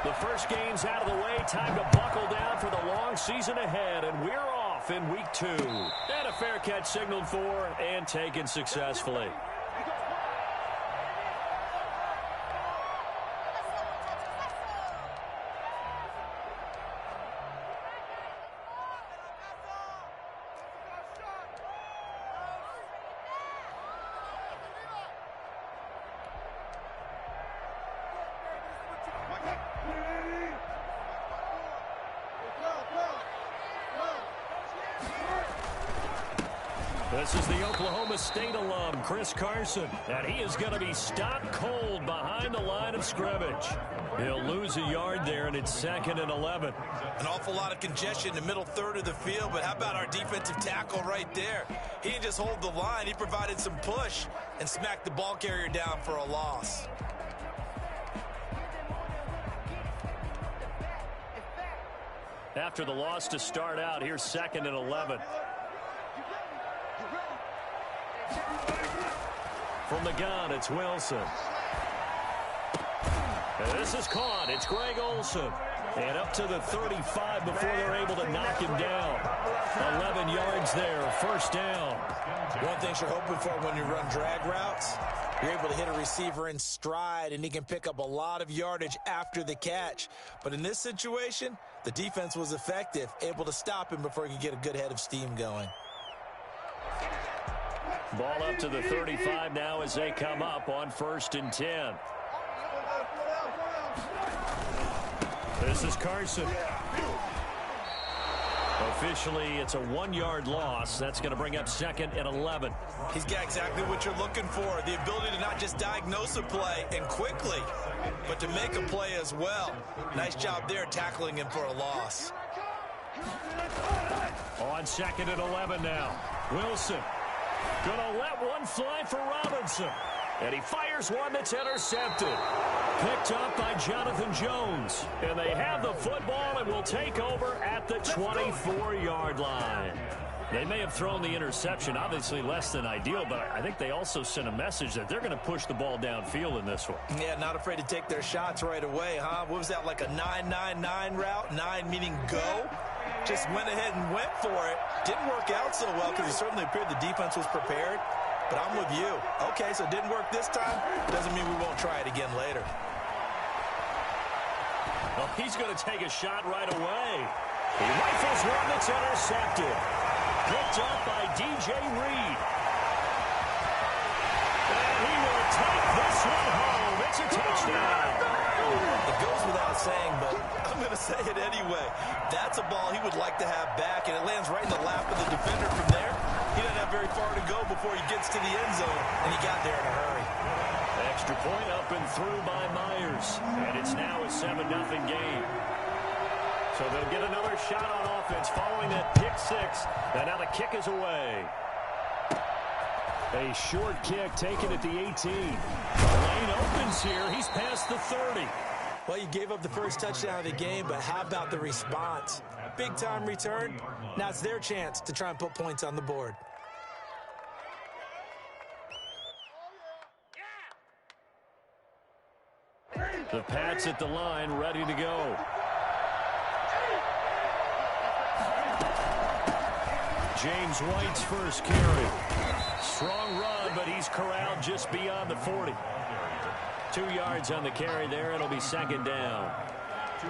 The first game's out of the way. Time to buckle down for the long season ahead, and we're off in week 2. And a fair catch signaled for and taken successfully. This is the Oklahoma State alum, Chris Carson, and he is going to be stopped cold behind the line of scrimmage. He'll lose a yard there, and it's 2nd and 11. An awful lot of congestion in the middle third of the field, but how about our defensive tackle right there? He didn't just hold the line, he provided some push and smacked the ball carrier down for a loss. After the loss to start out, here's 2nd and 11. From the gun, it's Wilson. And this is caught. It's Greg Olsen. And up to the 35 before they're able to knock him down. 11 yards there, 1st down. One thing you're hoping for when you run drag routes, you're able to hit a receiver in stride, and he can pick up a lot of yardage after the catch. But in this situation, the defense was effective, able to stop him before he could get a good head of steam going. Ball up to the 35 now as they come up on 1st and 10. This is Carson. Officially, it's a 1-yard loss. That's going to bring up 2nd and 11. He's got exactly what you're looking for, the ability to not just diagnose a play and quickly, but to make a play as well. Nice job there tackling him for a loss. On 2nd and 11 now. Wilson. Gonna let one fly for Robinson. And he fires one that's intercepted. Picked up by Jonathan Jones. And they have the football and will take over at the 24-yard line. They may have thrown the interception, obviously less than ideal, but I think they also sent a message that they're going to push the ball downfield in this one. Yeah, not afraid to take their shots right away, huh? What was that, like a 9-9-9 route? 9 meaning go? Just went ahead and went for it. Didn't work out so well because it certainly appeared the defense was prepared. But I'm with you. Okay, so it didn't work this time. Doesn't mean we won't try it again later. Well, he's going to take a shot right away. He rifles one that's intercepted. Picked up by DJ Reed. And he will take this one home. It's a touchdown. It goes without saying, but I'm going to say it anyway. That's a ball he would like to have back, and it lands right in the lap of the defender from there. He doesn't have very far to go before he gets to the end zone, and he got there in a hurry. Extra point up and through by Myers, and it's now a 7-0 game. So they'll get another shot on offense following that pick six, and now the kick is away. A short kick taken at the 18. The lane opens here. He's past the 30. Well, you gave up the first touchdown of the game, but how about the response? Big-time return. Now it's their chance to try and put points on the board. The Pats at the line, ready to go. James White's first carry. Strong run, but he's corralled just beyond the 40. 2 yards on the carry there. It'll be 2nd down.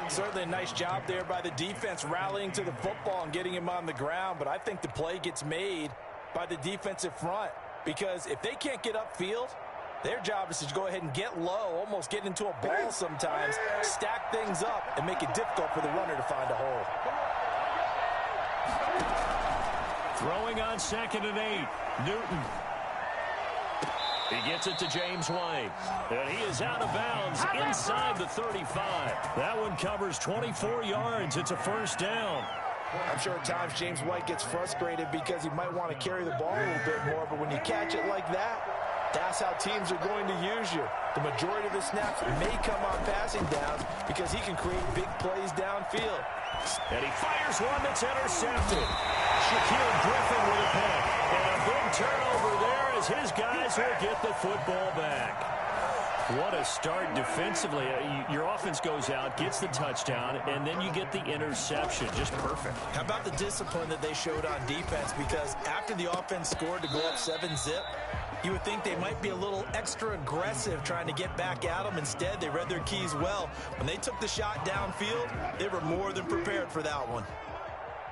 Certainly a nice job there by the defense rallying to the football and getting him on the ground, but I think the play gets made by the defensive front because if they can't get upfield, their job is to go ahead and get low, almost get into a ball sometimes, stack things up, and make it difficult for the runner to find a hole. Throwing on 2nd and 8. Newton. He gets it to James White. And he is out of bounds inside the 35. That one covers 24 yards. It's a 1st down. I'm sure at times James White gets frustrated because he might want to carry the ball a little bit more, but when you catch it like that, that's how teams are going to use you. The majority of the snaps may come on passing downs because he can create big plays downfield. And he fires one that's intercepted. Shaquille Griffin with a pick. And a big turnover there as his guys will get the football back. What a start defensively. Your offense goes out, gets the touchdown, and then you get the interception. Just perfect. How about the discipline that they showed on defense? Because after the offense scored to go up 7-zip, you would think they might be a little extra aggressive trying to get back at them. Instead, they read their keys well. When they took the shot downfield, they were more than prepared for that one.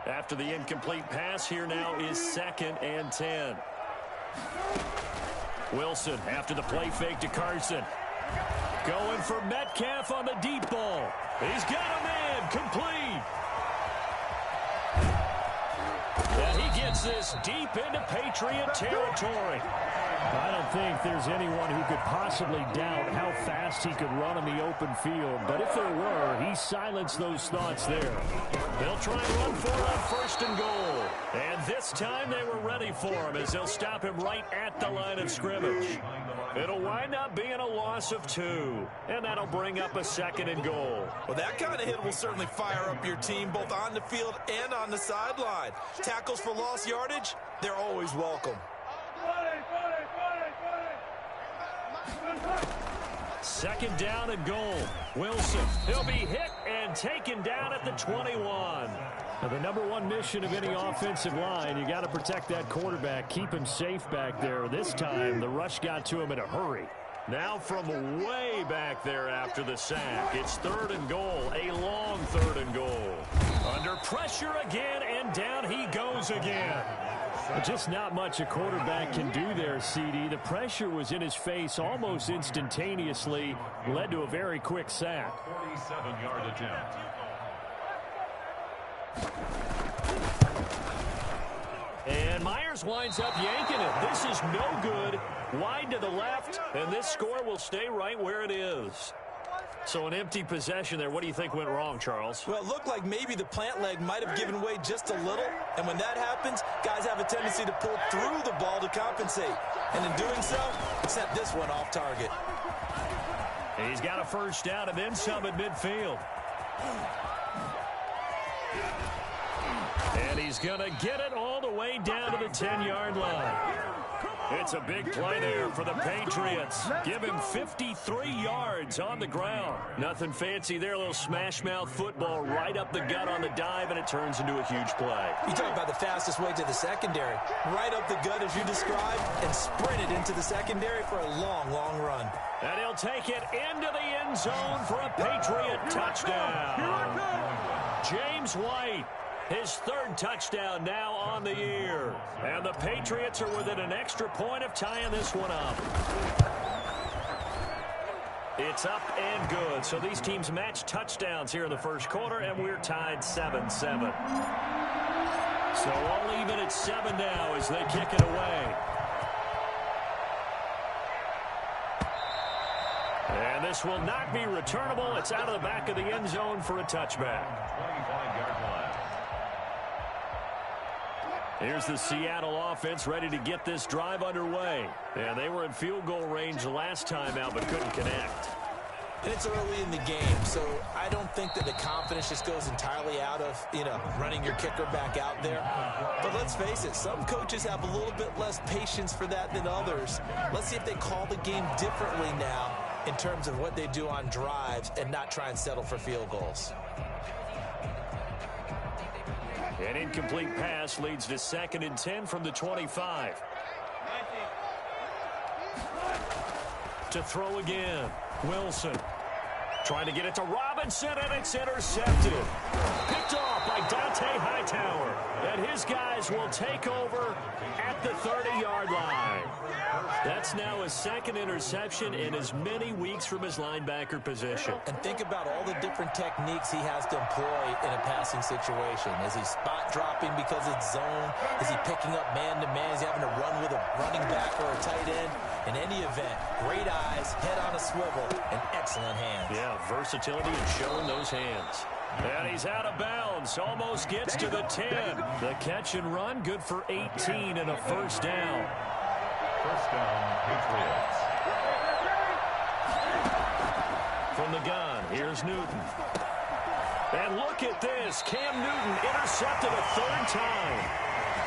After the incomplete pass, here now is 2nd and 10. Wilson after the play fake to Carson. Going for Metcalf on the deep ball. He's got a man complete. And he gets this deep into Patriot territory. I don't think there's anyone who could possibly doubt how fast he could run on the open field. But if there were, he silenced those thoughts there. They'll try and run for it on 1st and goal. And this time they were ready for him as they'll stop him right at the line of scrimmage. It'll wind up being a loss of 2. And that'll bring up a 2nd and goal. Well, that kind of hit will certainly fire up your team both on the field and on the sideline. Tackles for lost yardage, they're always welcome. 2nd down and goal. Wilson, he'll be hit and taken down at the 21. Now, the number one mission of any offensive line, you got to protect that quarterback, keep him safe back there. This time, the rush got to him in a hurry. Now from way back there after the sack, it's 3rd and goal, a long 3rd and goal. Under pressure again, and down he goes again. Just not much a quarterback can do there, CD. The pressure was in his face almost instantaneously, led to a very quick sack. 47-yard attempt. And Myers winds up yanking it. This is no good. Wide to the left, and this score will stay right where it is. So an empty possession there. What do you think went wrong, Charles? Well, it looked like maybe the plant leg might have given way just a little. And when that happens, guys have a tendency to pull through the ball to compensate. And in doing so, sent this one off target. He's got a 1st down and then some at midfield. And he's going to get it all the way down to the 10-yard line. It's a big play there for the Patriots. Give him 53 yards on the ground. Nothing fancy there. A little smash-mouth football right up the gut on the dive, and it turns into a huge play. You talk about the fastest way to the secondary. Right up the gut as you described and sprinted into the secondary for a long, long run. And he'll take it into the end zone for a Patriot touchdown. James White. His 3rd touchdown now on the year. And the Patriots are within an extra point of tying this one up. It's up and good. So these teams match touchdowns here in the 1st quarter, and we're tied 7-7. So all even at 7 now as they kick it away. And this will not be returnable. It's out of the back of the end zone for a touchback. 25-yard line. Here's the Seattle offense ready to get this drive underway. And they were in field goal range last time out but couldn't connect. And it's early in the game, so I don't think that the confidence just goes entirely out of, running your kicker back out there. But let's face it, some coaches have a little bit less patience for that than others. Let's see if they call the game differently now in terms of what they do on drives and not try and settle for field goals. An incomplete pass leads to 2nd and 10 from the 25. To throw again. Wilson trying to get it to Robinson, and it's intercepted. Picked off by Dante Hightower. And his guys will take over at the 30-yard line. That's now his 2nd interception in as many weeks from his linebacker position. And think about all the different techniques he has to employ in a passing situation. Is he spot dropping because it's zone? Is he picking up man-to-man? Is he having to run with a running back or a tight end? In any event, great eyes, head on a swivel, and excellent hands. Yeah, versatility and showing those hands. And he's out of bounds. Almost gets to the 10. The catch and run, good for 18 and a 1st down. 1st down, Patriots. From the gun, here's Newton. And look at this. Cam Newton intercepted a 3rd time.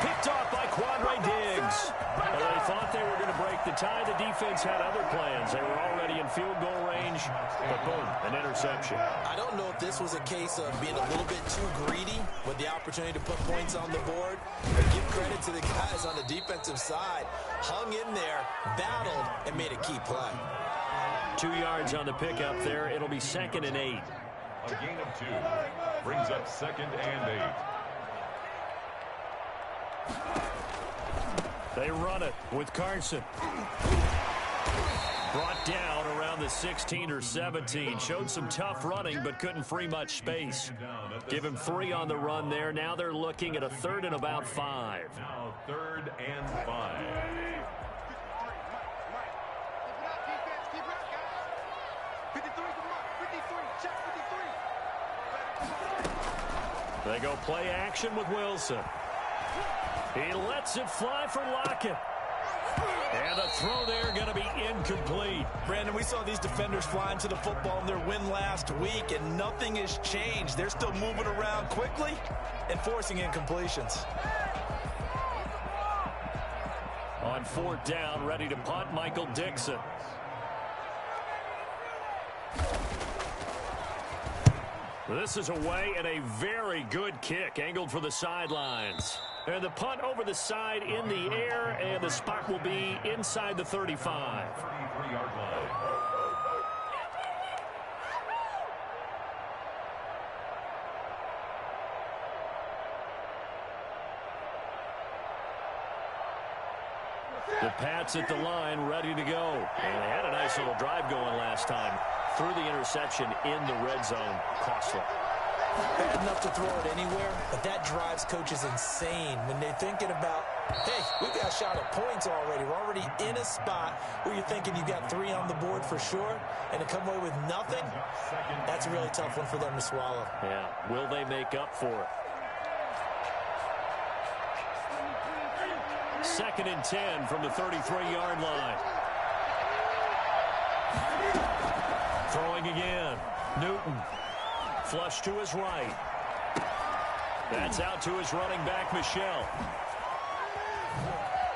Picked off by Quandre Diggs. Well, they thought they were going to break the tie. The defense had other plans. They were already in field goal range, but boom, an interception. I don't know if this was a case of being a little bit too greedy with the opportunity to put points on the board, but give credit to the guys on the defensive side. Hung in there, battled, and made a key play. 2 yards on the pickup there. It'll be 2nd and 8. A gain of 2 brings up 2nd and 8. They run it with Carson. Brought down around the 16 or 17. Showed some tough running, but couldn't free much space. Give him 3 on the run there. Now they're looking at a 3rd and about 5. Now 3rd and 5. They go play action with Wilson. He lets it fly for Lockett. And the throw there going to be incomplete. Brandon, we saw these defenders flying to the football in their win last week, and nothing has changed. They're still moving around quickly and forcing incompletions. On 4th down, ready to punt, Michael Dixon. This is away and a very good kick, angled for the sidelines. And the punt over the side in the air, and the spot will be inside the 35. 33-yard line. The Pats at the line, ready to go. And they had a nice little drive going last time. Threw the interception in the red zone. Costly. Bad enough to throw it anywhere, but that drives coaches insane when they're thinking about, hey, we've got a shot at points already. We're already in a spot where you're thinking you got 3 on the board for sure, and to come away with nothing, that's a really tough one for them to swallow. Yeah, will they make up for it? 2nd and 10 from the 33-yard line. Throwing again. Newton. Flush to his right. That's out to his running back, Michel.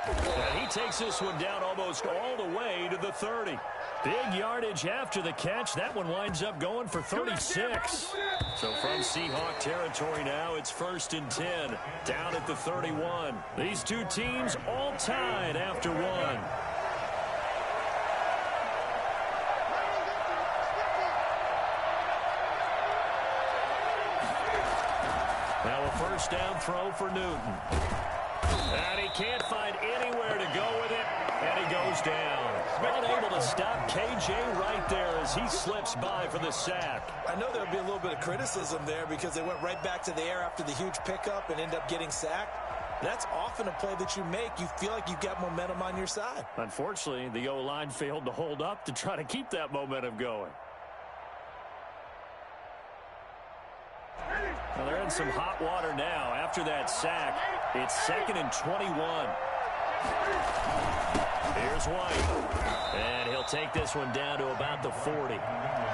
And he takes this one down almost all the way to the 30. Big yardage after the catch. That one winds up going for 36. So from Seahawk territory now, it's 1st and 10. Down at the 31. These two teams all tied after 1. Now a 1st down throw for Newton. And he can't find anywhere to go with it, and he goes down. Unable to stop KJ right there as he slips by for the sack. I know there'll be a little bit of criticism there because they went right back to the air after the huge pickup and end up getting sacked. That's often a play that you make. You feel like you've got momentum on your side. Unfortunately, the O-line failed to hold up to try to keep that momentum going. Well, they're in some hot water now. After that sack, it's 2nd and 21. Here's White. And he'll take this one down to about the 40.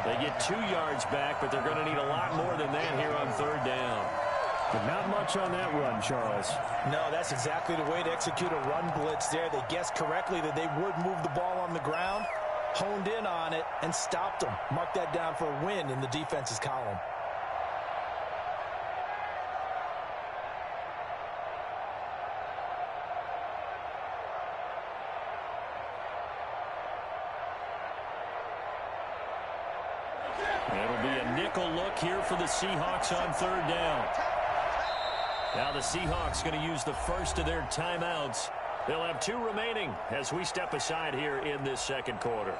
They get 2 yards back, but they're going to need a lot more than that here on 3rd down. But not much on that run, Charles. No, that's exactly the way to execute a run blitz there. They guessed correctly that they would move the ball on the ground, honed in on it, and stopped them. Mark that down for a win in the defense's column. It'll be a nickel look here for the Seahawks on 3rd down. Now the Seahawks going to use the first of their timeouts. They'll have 2 remaining as we step aside here in this 2nd quarter.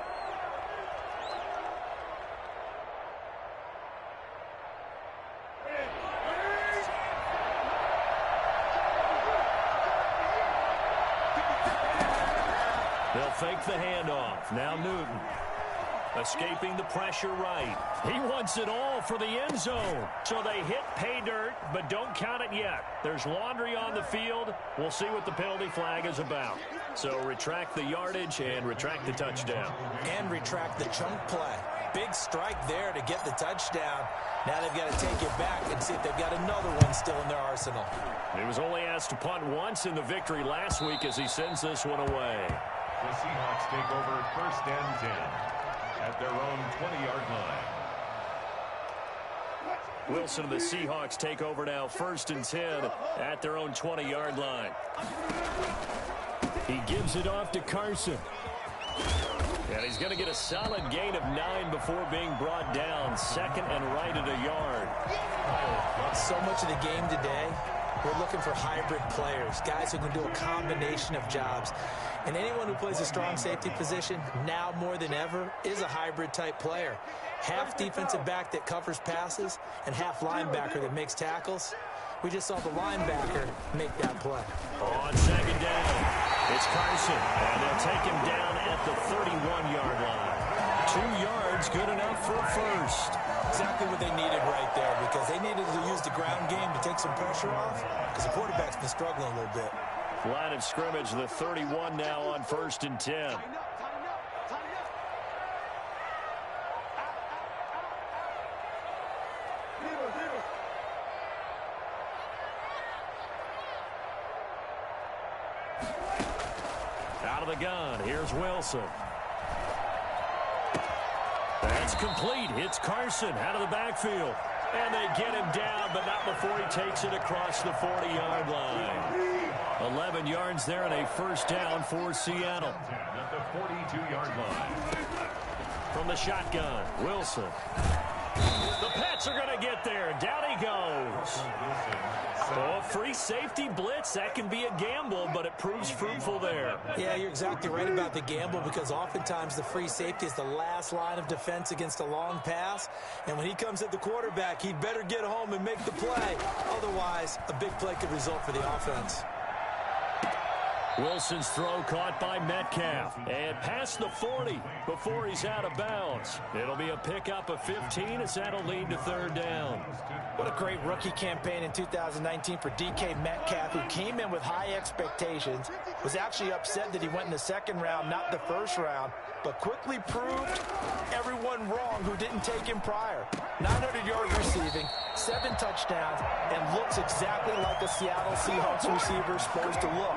They'll fake the handoff. Now Newton. Escaping the pressure right. He wants it all for the end zone. So they hit pay dirt, but don't count it yet. There's laundry on the field. We'll see what the penalty flag is about. So retract the yardage and retract the touchdown. And retract the chunk play. big strike there to get the touchdown. Now they've got to take it back and see if they've got another one still in their arsenal. He was only asked to punt once in the victory last week as he sends this one away. The Seahawks take over 1st and 10 at their own 20-yard line. Wilson and the Seahawks take over now 1st and 10 at their own 20-yard line. He gives it off to Carson. And he's going to get a solid gain of 9 before being brought down. 2nd and right at a yard. So much of the game today, we're looking for hybrid players, guys who can do a combination of jobs. And anyone who plays a strong safety position, now more than ever, is a hybrid type player. Half defensive back that covers passes and half linebacker that makes tackles. We just saw the linebacker make that play. On 2nd down, it's Carson, and they'll take him down at the 31-yard line. 2 yards, good enough for a first. Exactly what they needed right there, because they needed to use the ground game to take some pressure off, because the quarterback's been struggling a little bit. Line of scrimmage, the 31 now on 1st and 10. Out of the gun, here's Wilson. That's complete. It's Carson out of the backfield. And they get him down, but not before he takes it across the 40-yard line. 11 yards there and a first down for Seattle. At the 42-yard line. From the shotgun, Wilson. The Pats are going to get there. Down he goes. Oh, free safety blitz. That can be a gamble, but it proves fruitful there. Yeah, you're exactly right about the gamble, because oftentimes the free safety is the last line of defense against a long pass. And when he comes at the quarterback, he'd better get home and make the play. Otherwise, a big play could result for the offense. Wilson's throw caught by Metcalf. And past the 40 before he's out of bounds. It'll be a pickup of 15 as that'll lead to 3rd down. What a great rookie campaign in 2019 for DK Metcalf, who came in with high expectations, was actually upset that he went in the 2nd round, not the 1st round, but quickly proved everyone wrong who didn't take him prior. 900 yards receiving, 7 touchdowns, and looks exactly like a Seattle Seahawks receiver is supposed to look.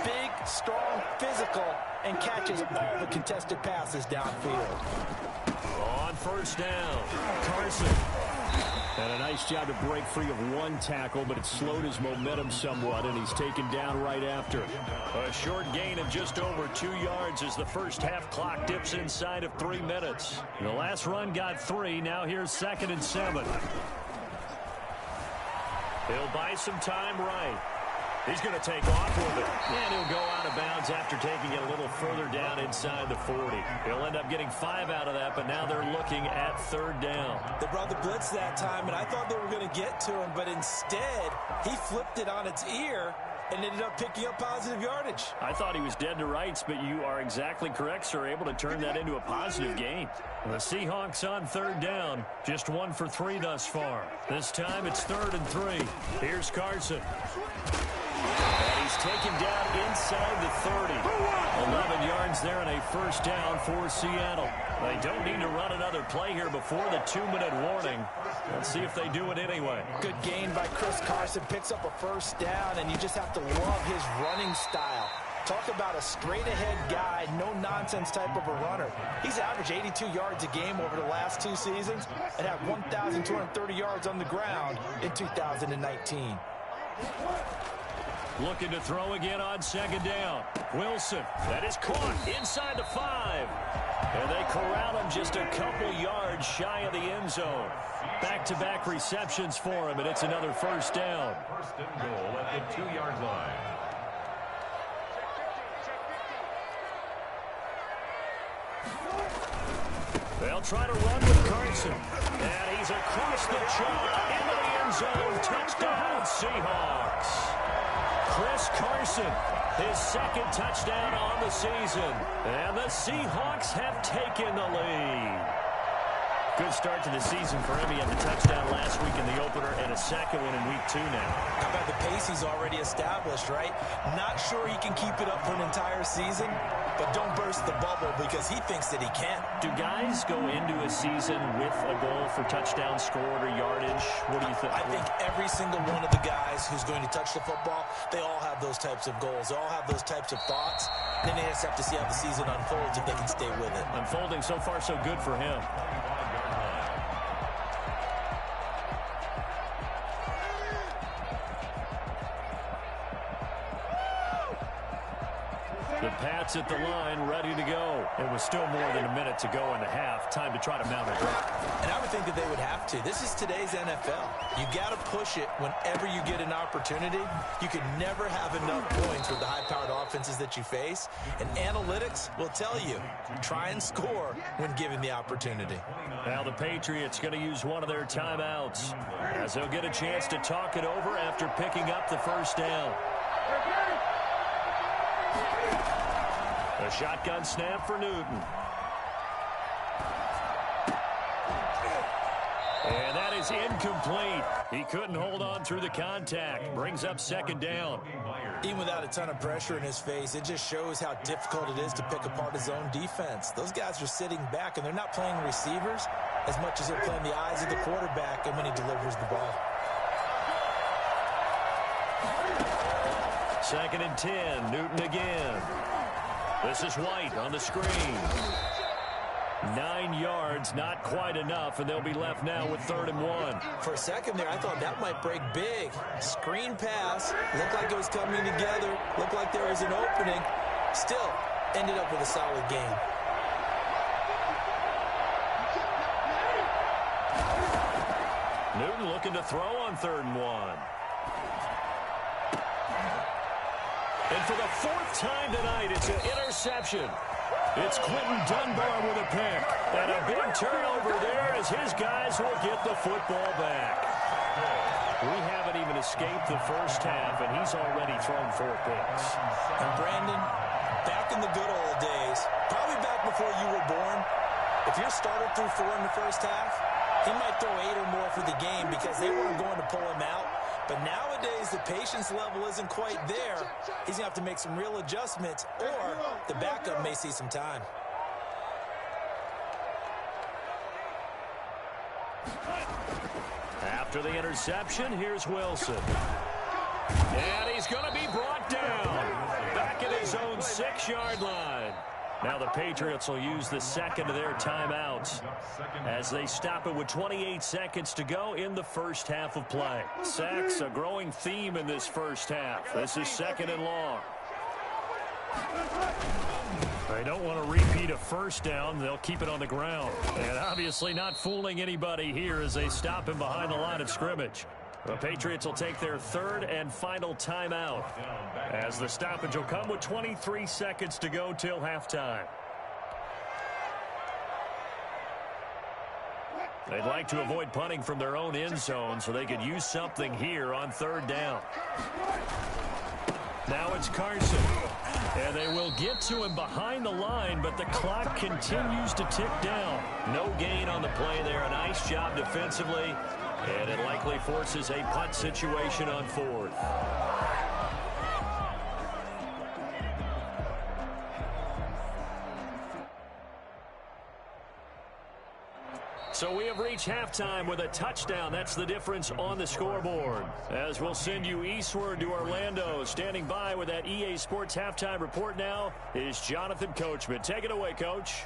Big, strong, physical, and catches all the contested passes downfield. On 1st down, Carson. And a nice job to break free of 1 tackle, but it slowed his momentum somewhat, and he's taken down right after. A short gain of just over 2 yards as the first half clock dips inside of 3 minutes. The last run got 3. Now here's 2nd and 7. He'll buy some time right. He's going to take off with it. And he'll go out of bounds after taking it a little further down inside the 40. He'll end up getting 5 out of that, but now they're looking at 3rd down. They brought the blitz that time, and I thought they were going to get to him, but instead, he flipped it on its ear and ended up picking up positive yardage. I thought he was dead to rights, but you are exactly correct, sir. Able to turn that into a positive gain. The Seahawks on 3rd down. Just 1 for 3 thus far. This time it's 3rd and 3. Here's Carson. And he's taken down inside the 30. 11 yards there and a first down for Seattle. They don't need to run another play here before the 2-minute warning. Let's see if they do it anyway. Good gain by Chris Carson. Picks up a first down, and you just have to love his running style. Talk about a straight-ahead guy, no-nonsense type of a runner. He's averaged 82 yards a game over the last 2 seasons and had 1,230 yards on the ground in 2019. Looking to throw again on 2nd down. Wilson, that is caught inside the 5. And they corral him just a couple yards shy of the end zone. Back-to-back receptions for him, and it's another first down. 1st and goal at the 2-yard line. They'll try to run with Carson. And he's across the chalk into the end zone. Touchdown, Seahawks. Chris Carson, his 2nd touchdown on the season. And the Seahawks have taken the lead. Good start to the season for him. He had the touchdown last week in the opener and a 2nd one in week 2 now. How about the pace he's already established, right? Not sure he can keep it up for an entire season, but don't burst the bubble because he thinks that he can. Do guys go into a season with a goal for touchdown scored or yardage? What do you think? I think every single one of the guys who's going to touch the football, they all have those types of goals. They all have those types of thoughts. Then they just have to see how the season unfolds if they can stay with it. Unfolding so far so good for him. The Pats at the line, ready to go. It was still more than a minute to go in the half. Time to try to mount a drive. And I would think that they would have to. This is today's NFL. You got to push it whenever you get an opportunity. You can never have enough points with the high-powered offenses that you face. And analytics will tell you, try and score when given the opportunity. Now the Patriots going to use one of their timeouts as they'll get a chance to talk it over after picking up the first down. A shotgun snap for Newton. And that is incomplete. He couldn't hold on through the contact. Brings up second down. Even without a ton of pressure in his face, it just shows how difficult it is to pick apart his own defense. Those guys are sitting back, and they're not playing receivers as much as they're playing the eyes of the quarterback and when he delivers the ball. 2nd and 10. Newton again. This is White on the screen. 9 yards, not quite enough, and they'll be left now with 3rd and 1. For a second there, I thought that might break big. Screen pass, looked like it was coming together, looked like there was an opening. Still, ended up with a solid game. Newton looking to throw on 3rd and 1. And for the 4th time tonight, it's an interception. It's Quentin Dunbar with a pick. And a big turnover there as his guys will get the football back. We haven't even escaped the first half, and he's already thrown 4 picks. And Brandon, back in the good old days, probably back before you were born, if your starter threw 4 in the first half, he might throw 8 or more for the game because they weren't going to pull him out. But nowadays, the patience level isn't quite there. He's going to have to make some real adjustments, or the backup may see some time. After the interception, here's Wilson. And he's going to be brought down. Back at his own 6-yard line. Now the Patriots will use the second of their timeouts as they stop it with 28 seconds to go in the first half of play. Sacks, a growing theme in this first half. This is 2nd and long. They don't want to repeat a first down. They'll keep it on the ground. And obviously not fooling anybody here as they stop him behind the line of scrimmage. The Patriots will take their 3rd and final timeout as the stoppage will come with 23 seconds to go till halftime. They'd like to avoid punting from their own end zone so they could use something here on 3rd down. Now it's Carson. And they will get to him behind the line, but the clock continues to tick down. No gain on the play there. A nice job defensively. And it likely forces a punt situation on 4th. So we have reached halftime with a touchdown. That's the difference on the scoreboard. As we'll send you eastward to Orlando. Standing by with that EA Sports halftime report now is Jonathan Coachman. Take it away, Coach.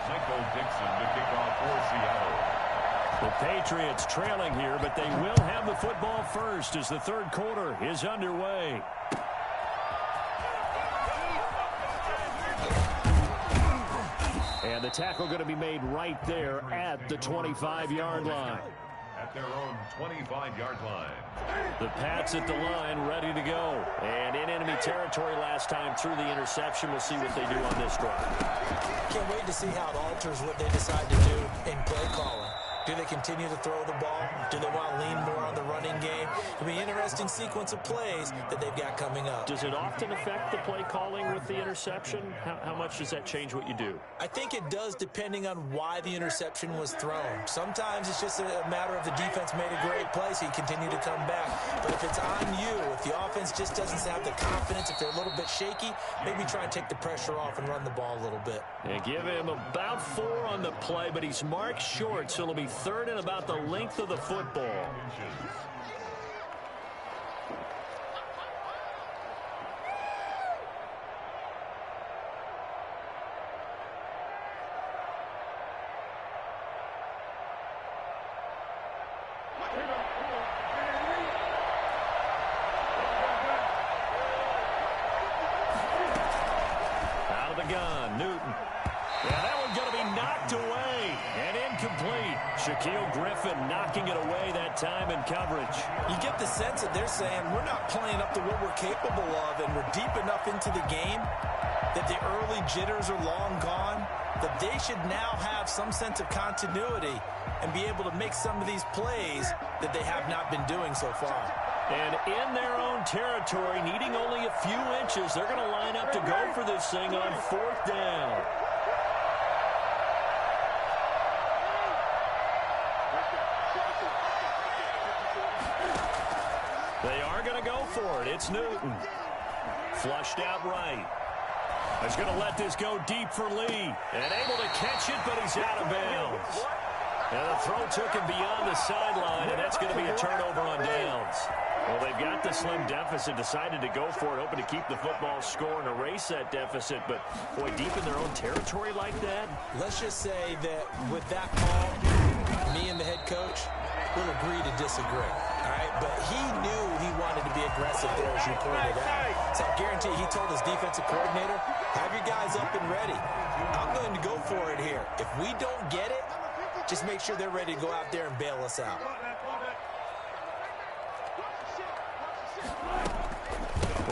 Michael Dixon to kick off for Seattle. The Patriots trailing here, but they will have the football first as the 3rd quarter is underway. And the tackle going to be made right there at the 25-yard line. At their own 25-yard line. The Pats at the line, ready to go. And in enemy territory last time through the interception. We'll see what they do on this drive. Can't wait to see how it alters what they decide to do in play calling. Do they continue to throw the ball? Do they want to lean more on the running game? It'll be an interesting sequence of plays that they've got coming up. Does it often affect the play calling with the interception? How much does that change what you do? I think it does depending on why the interception was thrown. Sometimes it's just a matter of the defense made a great play, so you continue to come back. But if it's on you, if the offense just doesn't have the confidence, if they're a little bit shaky, maybe try and take the pressure off and run the ball a little bit. They give him about 4 on the play, but he's marked short, so it'll be 3rd and about the length of the football. Out of the gun, Newton. Yeah, that one's going to be knocked away and incomplete. Shaquille Griffin knocking it away that time in coverage. You get the sense that they're saying we're not playing up to what we're capable of, and we're deep enough into the game that the early jitters are long gone, that they should now have some sense of continuity and be able to make some of these plays that they have not been doing so far. And in their own territory, needing only a few inches, they're going to line up to go for this thing on 4th down. They are going to go for it. It's Newton. Flushed out right. He's going to let this go deep for Lee. And able to catch it, but he's out of bounds. And the throw took him beyond the sideline, and that's going to be a turnover on downs. Well, they've got the slim deficit, decided to go for it, hoping to keep the football score and erase that deficit. But, boy, deep in their own territory like that? Let's just say that with that call, me and the head coach will agree to disagree. All right, but he knew he wanted to be aggressive there, as you pointed out. So I guarantee he told his defensive coordinator, have your guys up and ready. I'm going to go for it here. If we don't get it, just make sure they're ready to go out there and bail us out.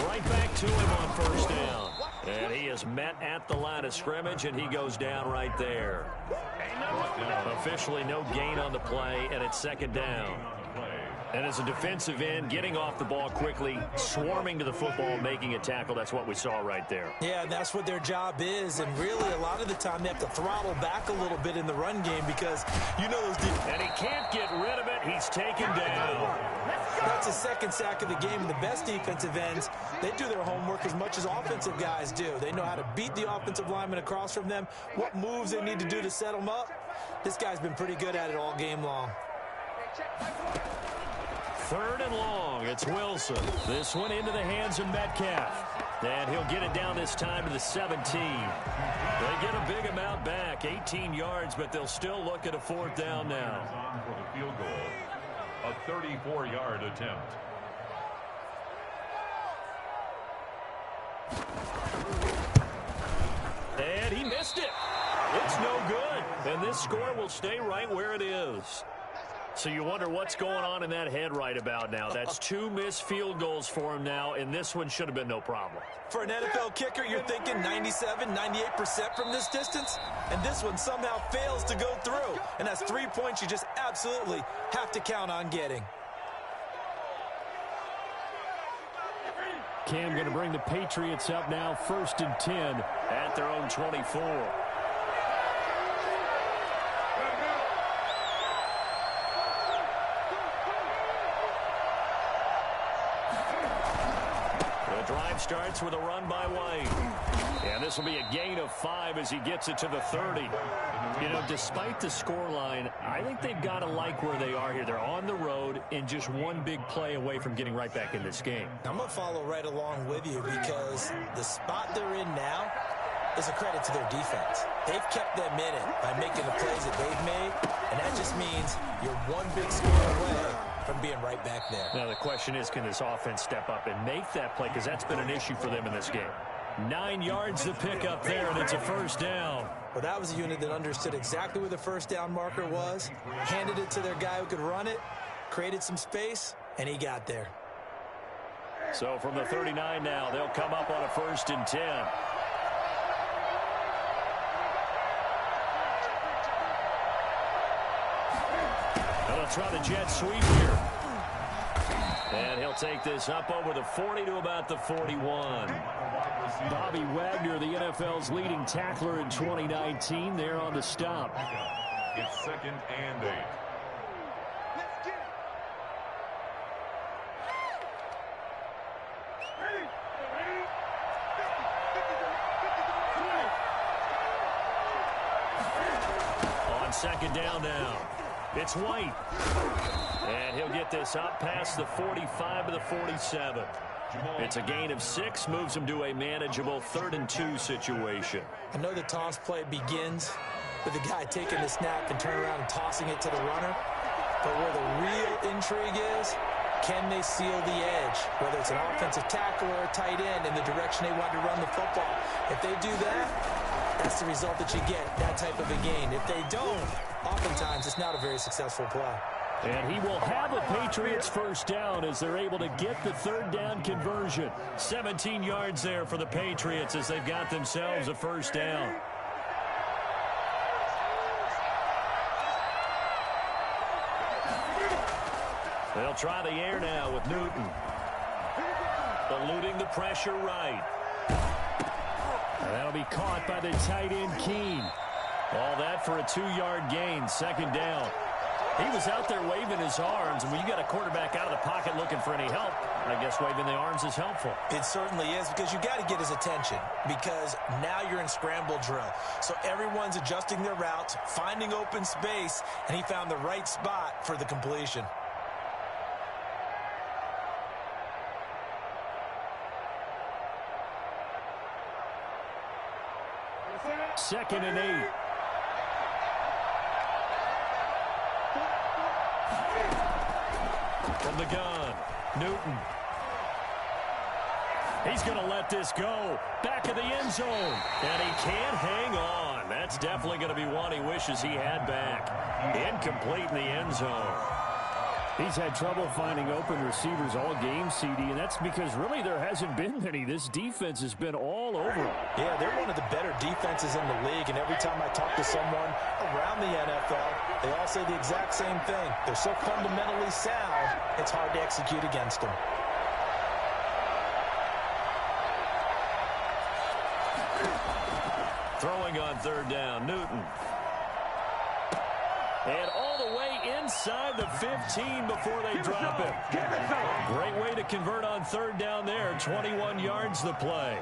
Right back to him on 1st down. And he is met at the line of scrimmage, and he goes down right there. Officially no gain on the play, and it's 2nd down. And as a defensive end, getting off the ball quickly, swarming to the football, making a tackle, that's what we saw right there. Yeah, and that's what their job is. And really, a lot of the time, they have to throttle back a little bit in the run game because, you know, those and he can't get rid of it. He's taken down. That's the 2nd sack of the game. And the best defensive ends, they do their homework as much as offensive guys do. They know how to beat the offensive lineman across from them, what moves they need to do to set them up. This guy's been pretty good at it all game long. 3rd and long. It's Wilson. This one into the hands of Metcalf. And he'll get it down this time to the 17. They get a big amount back, 18 yards, but they'll still look at a 4th down now. For the field goal, a 34-yard attempt. And he missed it. It's no good. And this score will stay right where it is. So you wonder what's going on in that head right about now. That's 2 missed field goals for him now, and this one should have been no problem. For an NFL kicker, you're thinking 97, 98% from this distance, and this one somehow fails to go through. And that's 3 points you just absolutely have to count on getting. Cam going to bring the Patriots up now, 1st and 10 at their own 24. Drive starts with a run by White. And this will be a gain of 5 as he gets it to the 30. You know, despite the scoreline, I think they've got to like where they are here. They're on the road and just one big play away from getting right back in this game. I'm going to follow right along with you because the spot they're in now is a credit to their defense. They've kept them in it by making the plays that they've made, and that just means you're one big score away from being right back there. Now the question is, can this offense step up and make that play? Because that's been an issue for them in this game. 9 yards to pick up there, and it's a 1st down. Well, that was a unit that understood exactly where the 1st down marker was, handed it to their guy who could run it, created some space, and he got there. So from the 39 now, they'll come up on a 1st and 10. They'll try the jet sweep here. And he'll take this up over the 40 to about the 41. Bobby Wagner, the NFL's leading tackler in 2019, there on the stop. It's 2nd and 8. On 2nd down now, it's White. And he'll get this up past the 45 to the 47. It's a gain of 6, moves him to a manageable 3rd and 2 situation. I know the toss play begins with the guy taking the snap and turning around and tossing it to the runner. But where the real intrigue is, can they seal the edge? Whether it's an offensive tackle or a tight end in the direction they want to run the football. If they do that, that's the result that you get, that type of a gain. If they don't, oftentimes it's not a very successful play. And he will have a Patriots first down as they're able to get the 3rd down conversion. 17 yards there for the Patriots as they've got themselves a first down. They'll try the air now with Newton. Eluding the pressure right. And that'll be caught by the tight end Keene. All that for a 2-yard gain, 2nd down. He was out there waving his arms, and when you got a quarterback out of the pocket looking for any help, I guess waving the arms is helpful. It certainly is, because you got to get his attention, because now you're in scramble drill. So everyone's adjusting their routes, finding open space, and he found the right spot for the completion. 2nd and 8. From the gun, Newton. He's going to let this go. Back of the end zone. And he can't hang on. That's definitely going to be one he wishes he had back. Incomplete in the end zone. He's had trouble finding open receivers all game, CD, and that's because really there hasn't been many. This defense has been all over him. Yeah, they're one of the better defenses in the league, and every time I talk to someone around the NFL, they all say the exact same thing. They're so fundamentally sound, it's hard to execute against them. Throwing on 3rd down, Newton. And all the way inside the 15 before they drop it. Great way to convert on 3rd down there. 21 yards the play.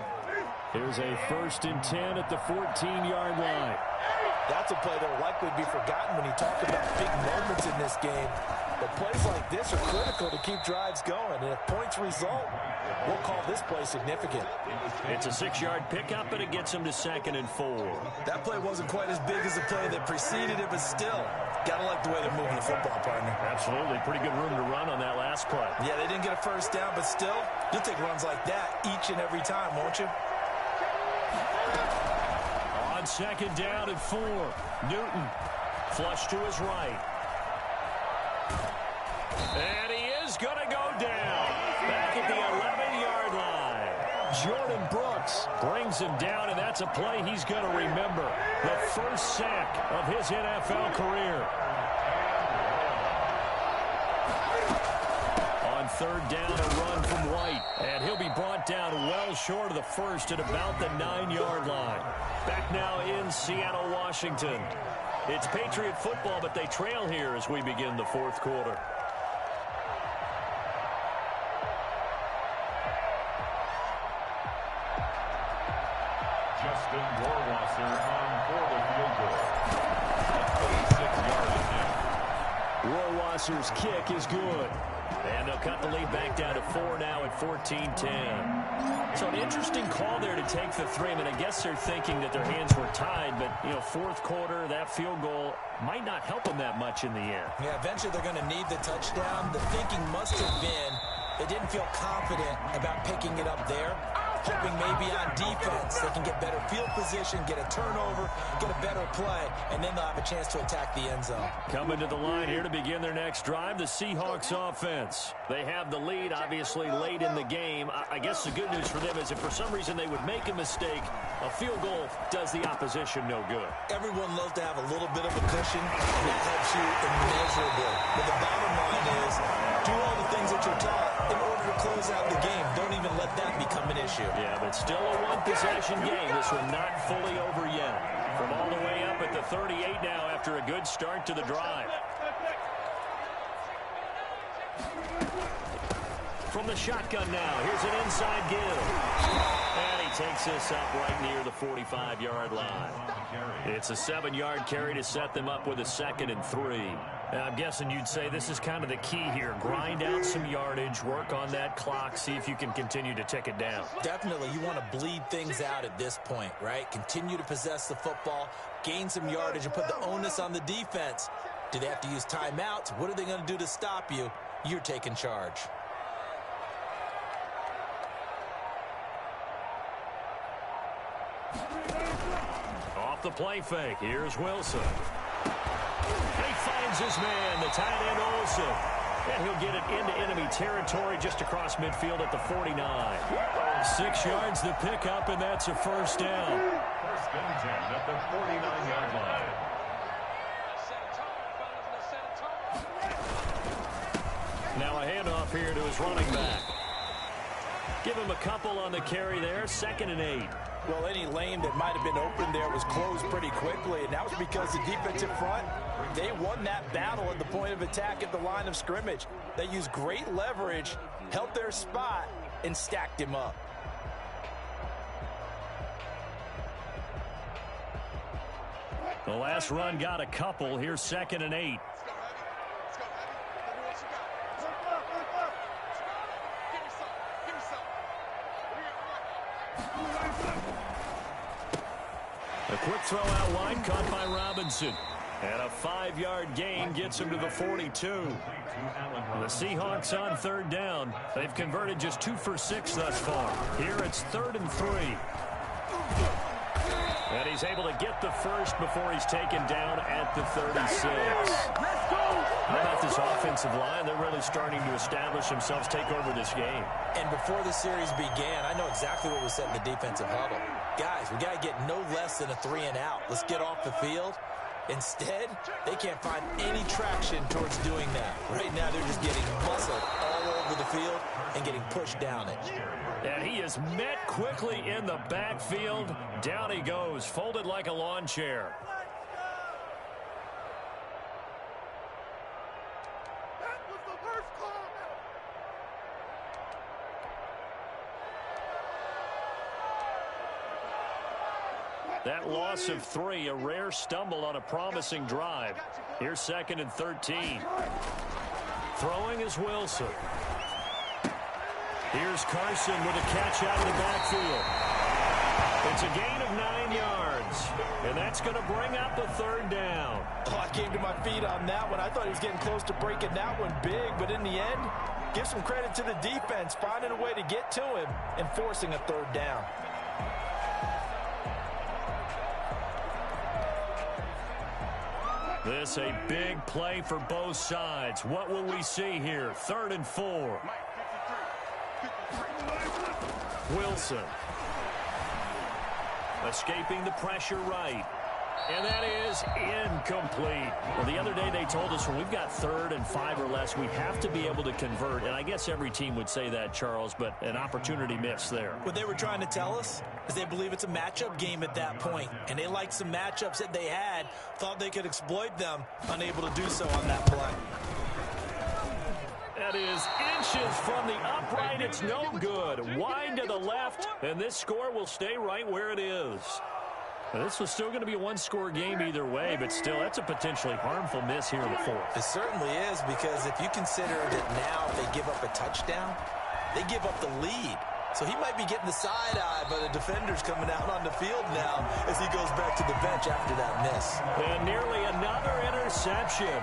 Here's a 1st and 10 at the 14-yard line. That's a play that will likely be forgotten when you talk about big moments in this game. But plays like this are critical to keep drives going. And if points result, we'll call this play significant. It's a 6-yard pickup, and it gets him to 2nd and 4. That play wasn't quite as big as the play that preceded it, but still, gotta like the way they're moving the football, partner. Absolutely. Pretty good room to run on that last play. Yeah, they didn't get a first down, but still, you'll take runs like that each and every time, won't you? On 2nd down and 4, Newton flush to his right. And he is going to go down. Back at the 11-yard line. Jordan Brooks brings him down, and that's a play he's going to remember. The first sack of his NFL career. On 3rd down, a run from White. And he'll be brought down well short of the first at about the 9-yard line. Back now in Seattle, Washington. It's Patriot football, but they trail here as we begin the 4th quarter. Rohrwasser's kick is good. And they'll cut the lead back down to 4 now at 14-10. So an interesting call there to take the 3. I mean, I guess they're thinking that their hands were tied, but, you know, 4th quarter, that field goal might not help them that much in the end. Yeah, eventually they're going to need the touchdown. The thinking must have been they didn't feel confident about picking it up there. Hoping maybe on defense they can get better field position, get a turnover, get a better play, and then they'll have a chance to attack the end zone. Coming to the line here to begin their next drive, the Seahawks offense. They have the lead, obviously, late in the game. I guess the good news for them is if for some reason they would make a mistake, A field goal does the opposition no good. Everyone loves to have a little bit of a cushion. That helps you immeasurably. But the bottom line is, do all the things that you're taught in order to close out the game. Don't even let that become an issue. Yeah, but still a one-possession game. This one not fully over yet. From all the way up at the 38 now after a good start to the drive. From the shotgun now, here's an inside give. And he takes this up right near the 45-yard line. It's a 7-yard carry to set them up with a 2nd and 3. Now, I'm guessing you'd say this is kind of the key here. Grind out some yardage, work on that clock, see if you can continue to tick it down. Definitely, you want to bleed things out at this point, right? Continue to possess the football, gain some yardage, and put the onus on the defense. Do they have to use timeouts? What are they going to do to stop you? You're taking charge. Off the play fake, here's Wilson. And he finds his man, the tight end Olsen. And he'll get it into enemy territory just across midfield at the 49. 6 yards the pickup, and that's a first down. First and 10 at the 49-yard line. Now a handoff here to his running back. Give him a couple on the carry there, 2nd and 8. Well, any lane that might have been open there was closed pretty quickly, and that was because the defensive front, they won that battle at the point of attack at the line of scrimmage. They used great leverage, held their spot, and stacked him up. The last run got a couple. Here's 2nd and 8. A quick throw out wide, caught by Robinson. And a 5-yard gain gets him to the 42. The Seahawks on 3rd down. They've converted just 2 for 6 thus far. Here it's 3rd and 3. And he's able to get the first before he's taken down at the 36. How about this offensive line? They're really starting to establish themselves, take over this game. And before the series began, I know exactly what was said in the defensive huddle. Guys, we got to get no less than a 3 and out. Let's get off the field. Instead, they can't find any traction towards doing that. Right now, they're just getting muscled all over the field and getting pushed down it. And he is met quickly in the backfield. Down he goes, folded like a lawn chair. That loss of 3, a rare stumble on a promising drive. Here's 2nd and 13. Throwing is Wilson. Here's Carson with a catch out of the backfield. It's a gain of 9 yards, and that's going to bring up a 3rd down. Oh, I came to my feet on that one. I thought he was getting close to breaking that one big, but in the end, give some credit to the defense, finding a way to get to him and forcing a 3rd down. This a big play for both sides. What will we see here? 3rd and 4. Wilson. Escaping the pressure right. And that is incomplete. Well, the other day they told us when we've got 3rd and 5 or less, we have to be able to convert. And I guess every team would say that, Charles, but an opportunity missed there. What they were trying to tell us is they believe it's a matchup game at that point. And they liked some matchups that they had, thought they could exploit them, unable to do so on that play. That is inches from the upright. It's no good. Wide to the left, and this score will stay right where it is. Now, this was still going to be a one-score game either way, but still, that's a potentially harmful miss here in the 4th. It certainly is, because if you consider that now if they give up a touchdown, they give up the lead. So he might be getting the side eye, but the defender's coming out on the field now as he goes back to the bench after that miss. And nearly another interception.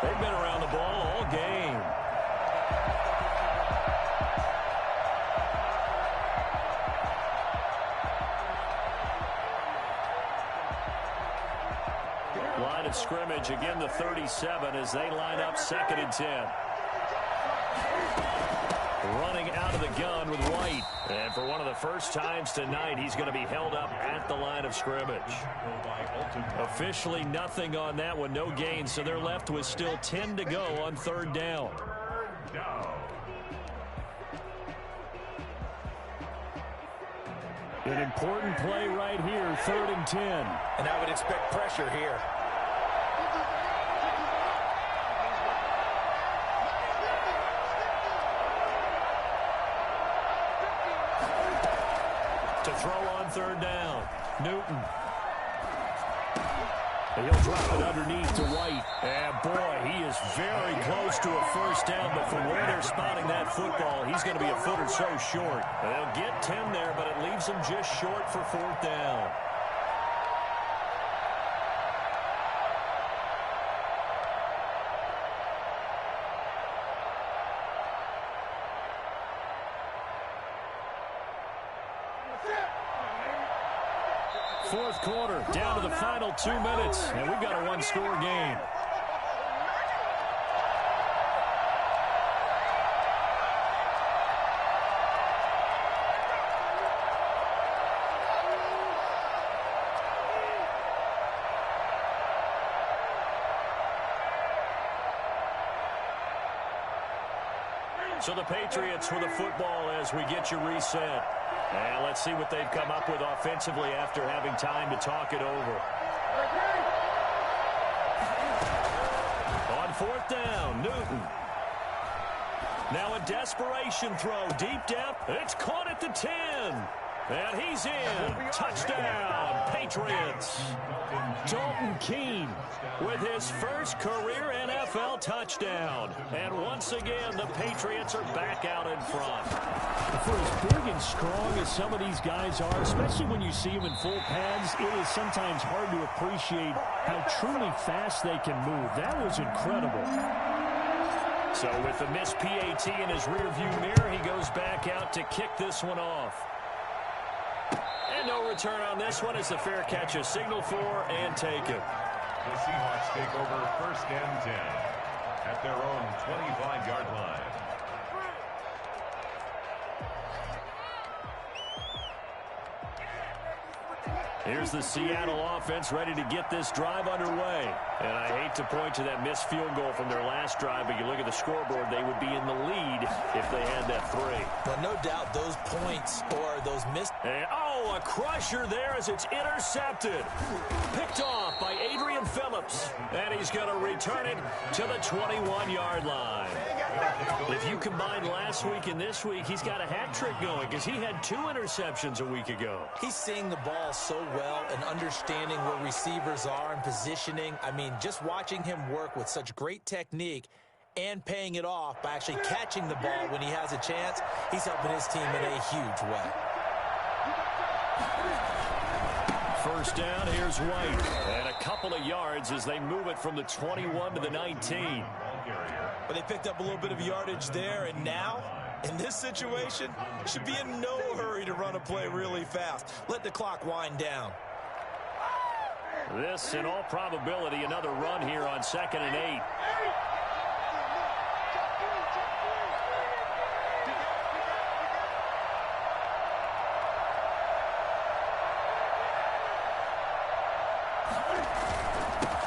They've been around the ball all game. Line of scrimmage, again the 37 as they line up 2nd and 10. running out of the gun with White. And for one of the first times tonight, he's going to be held up at the line of scrimmage. Officially nothing on that one, no gain, so they're left with still 10 to go on third down. An important play right here, 3rd and 10. And I would expect pressure here. To throw on 3rd down, Newton. And he'll drop it underneath to White. And boy, he is very close to a first down, but from where they're spotting that football, he's going to be a foot or so short. They'll get 10 there, but it leaves him just short for 4th down. Fourth quarter, down to the final 2 minutes, and we've got a one-score game. So the Patriots with the football as we get you reset. And let's see what they've come up with offensively after having time to talk it over. On 4th down, Newton. Now a desperation throw, deep depth. It's caught at the 10. And he's in. Touchdown, Patriots. Dalton Keene with his first career NFL touchdown. And once again, the Patriots are back out in front. For as big and strong as some of these guys are, especially when you see them in full pads, it is sometimes hard to appreciate how truly fast they can move. That was incredible. So with the missed PAT in his rearview mirror, he goes back out to kick this one off. And no return on this one as the fair catch is signaled for and taken. The Seahawks take over 1st and 10 at their own 25-yard line. Here's the Seattle offense ready to get this drive underway. And I hate to point to that missed field goal from their last drive, but you look at the scoreboard, they would be in the lead if they had that 3. Well, no doubt those points or those missed. And, a crusher there as it's intercepted. Picked off by Adrian Phillips. And he's going to return it to the 21-yard line. If you combine last week and this week, he's got a hat trick going because he had 2 interceptions a week ago. He's seeing the ball so well and understanding where receivers are and positioning. I mean, just watching him work with such great technique and paying it off by actually catching the ball when he has a chance, he's helping his team in a huge way. First down, here's White. And a couple of yards as they move it from the 21 to the 19. But they picked up a little bit of yardage there, and now, in this situation, should be in no hurry to run a play really fast. Let the clock wind down. This, in all probability, another run here on 2nd and 8.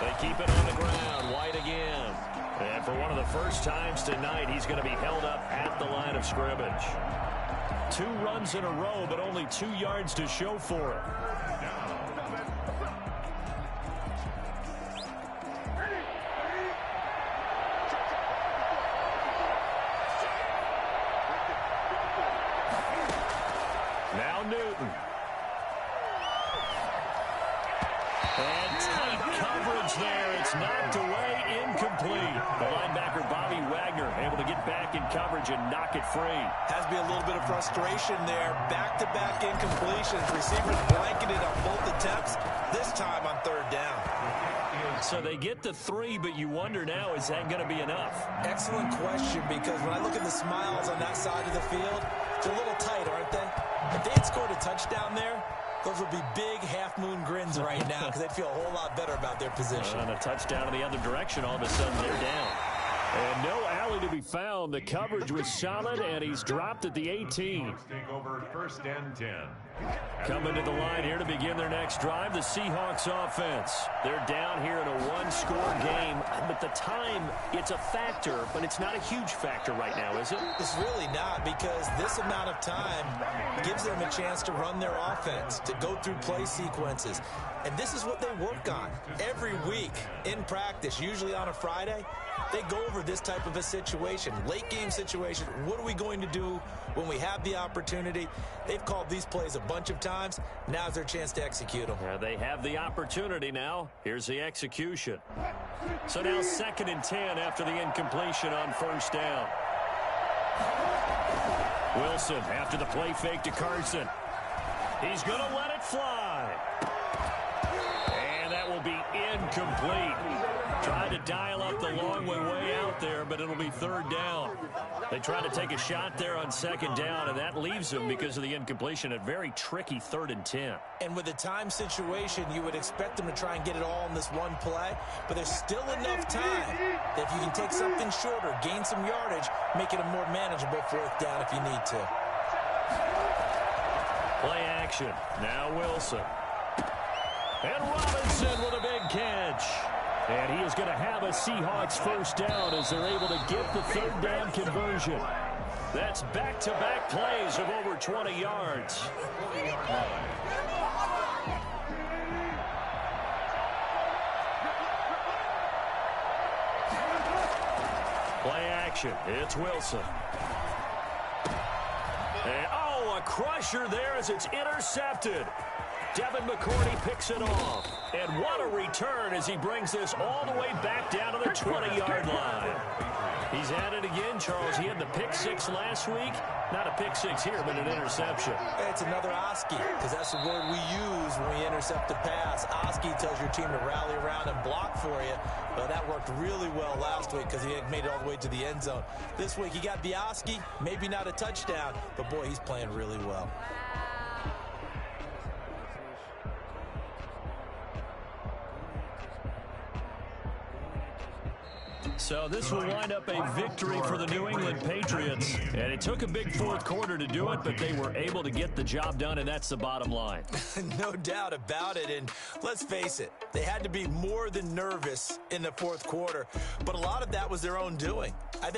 They keep it on the ground. White again. And for one of the first times tonight, he's going to be held up at the line of scrimmage. 2 runs in a row, but only 2 yards to show for it. Now Newton. And tight coverage there. It's knocked away, incomplete. The linebacker, Bobby Wagner, able to get back in coverage and knock it free. Has to be a little bit of frustration there. Back-to-back incompletions. Receivers blanketed on both attempts, this time on 3rd down. So they get the 3, but you wonder now, is that going to be enough? Excellent question, because when I look at the smiles on that side of the field, they're a little tight, aren't they? If they had scored a touchdown there, those would be big half-moon grins right now because they'd feel a whole lot better about their position. And a touchdown in the other direction, all of a sudden they're down. And no alley to be found. The coverage was solid, and he's dropped at the 18. Take over 1st and 10. Coming to the line here to begin their next drive, the Seahawks offense. They're down here in a one-score game, but the time, it's a factor, but it's not a huge factor right now, is it? It's really not, because this amount of time gives them a chance to run their offense, to go through play sequences. And this is what they work on every week in practice, usually on a Friday. They go over this type of a situation, late game situation. What are we going to do when we have the opportunity? They've called these plays a bunch of times. Now's their chance to execute them. Yeah, they have the opportunity now. Here's the execution. So now 2nd and 10 after the incompletion on 1st down. Wilson after the play fake to Carson. He's going to let it fly. And that will be incomplete. Tried to dial up the long way out there, but it'll be 3rd down. They try to take a shot there on 2nd down, and that leaves them, because of the incompletion, a very tricky 3rd and 10. And with the time situation, you would expect them to try and get it all in this one play, but there's still enough time that if you can take something shorter, gain some yardage, make it a more manageable 4th down if you need to. Play action. Now Wilson. And Robinson with a big catch. And he is going to have a Seahawks 1st down as they're able to get the 3rd down conversion. That's back-to-back plays of over 20 yards. Play action. It's Wilson. And, oh, a crusher there as it's intercepted. Devin McCourty picks it off. And what a return as he brings this all the way back down to the 20-yard line. He's at it again, Charles. He had the pick 6 last week. Not a pick 6 here, but an interception. It's another Oski, because that's the word we use when we intercept a pass. Oski tells your team to rally around and block for you. Well, that worked really well last week because he had made it all the way to the end zone. This week he got the Oski, maybe not a touchdown, but boy, he's playing really well. So this will wind up a victory for the New England Patriots. And it took a big 4th quarter to do it, but they were able to get the job done, and that's the bottom line. No doubt about it. And let's face it, they had to be more than nervous in the 4th quarter. But a lot of that was their own doing. I think